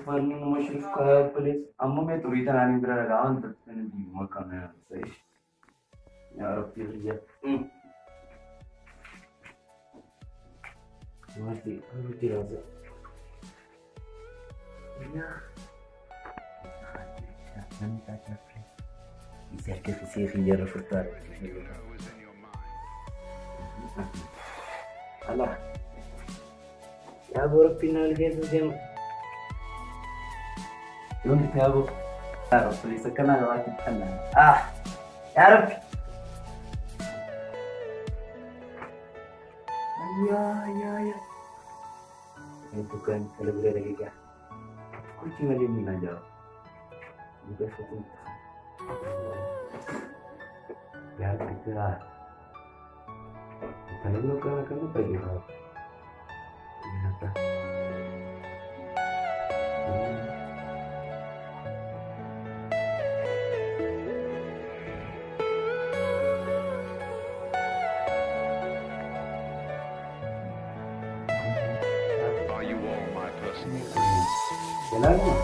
Farni nama shirif kaya pale amma मैं तुरी तना नहीं तेरा लगावन तो तेरे बीमा करने सही यार अब फिर ये mati aku tidak ada ya jangan tanya bisa ke sisi hijau refutar Allah ya baru final gitu jam يوم كتابه عرف اللي سكنها لغاية الحنان يا ربي يا itu kan kalau boleh lagi kan kucing aja ni aja juga satu ya kita kalau lo kan pergi apa ternyata jalan juga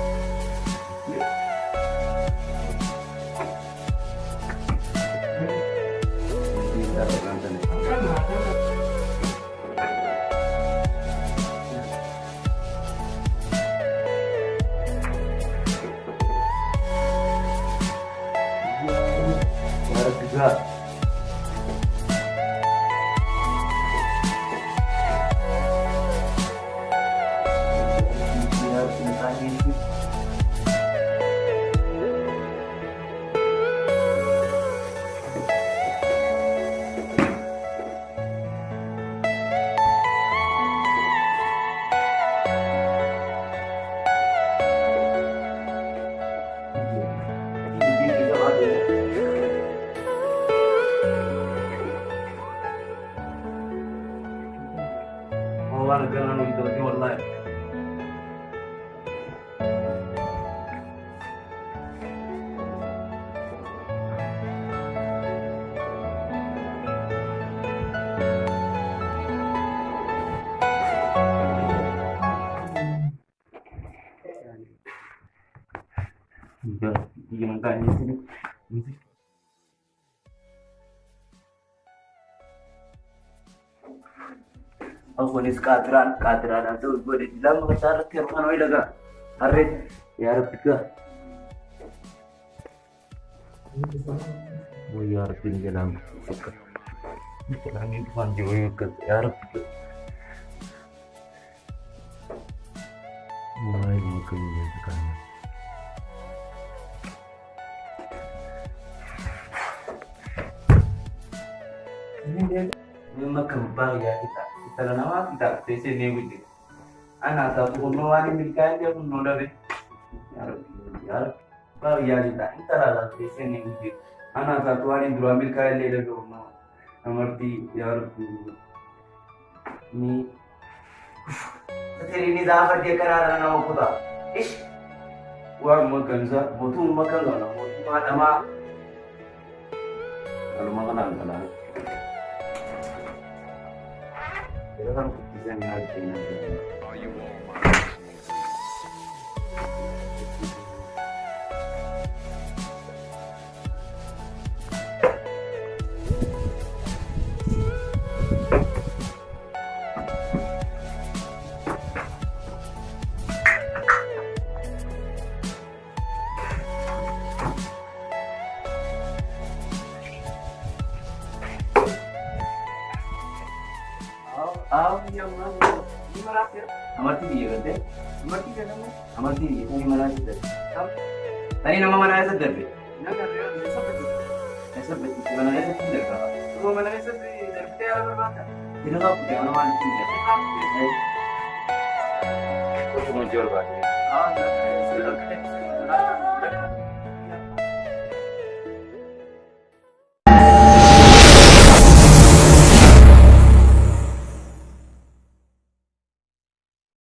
warga anu itu والله jangan tanya sini aku nih katiran itu gue di dalam mengejar tiap mana lagi harit ya Arab juga oh ya Arab ini jalan suka ini depan juga ya Arab mulai mungkin ya sekarang ini dia memang kembang ya kita nama kita desa ni begitu. Anak satu kuno hari milkan dia kuno dah be. Yar, kalau ya kita lah desa ni begitu. Anak satu hari dua milkan le dah kuno. Amarti yar ni. Teri ni dah apa dia kerana nama kuda. Ish. War makan sa, motu makan lah, motu ada mak. Kalau makan apa? Kita kan bisa ngerti nanti. Yang mana? Ini mana sih? Amarti dia kan? Amarti kan nama? Amarti ini mana sih? Tadi nama mana sih dari? Nama dia Esa betul. Mana sih dari? Semua mana sih dari Tiara bermata? Tidak tahu dia mana sih? Kau cuma jual baju. Sudah.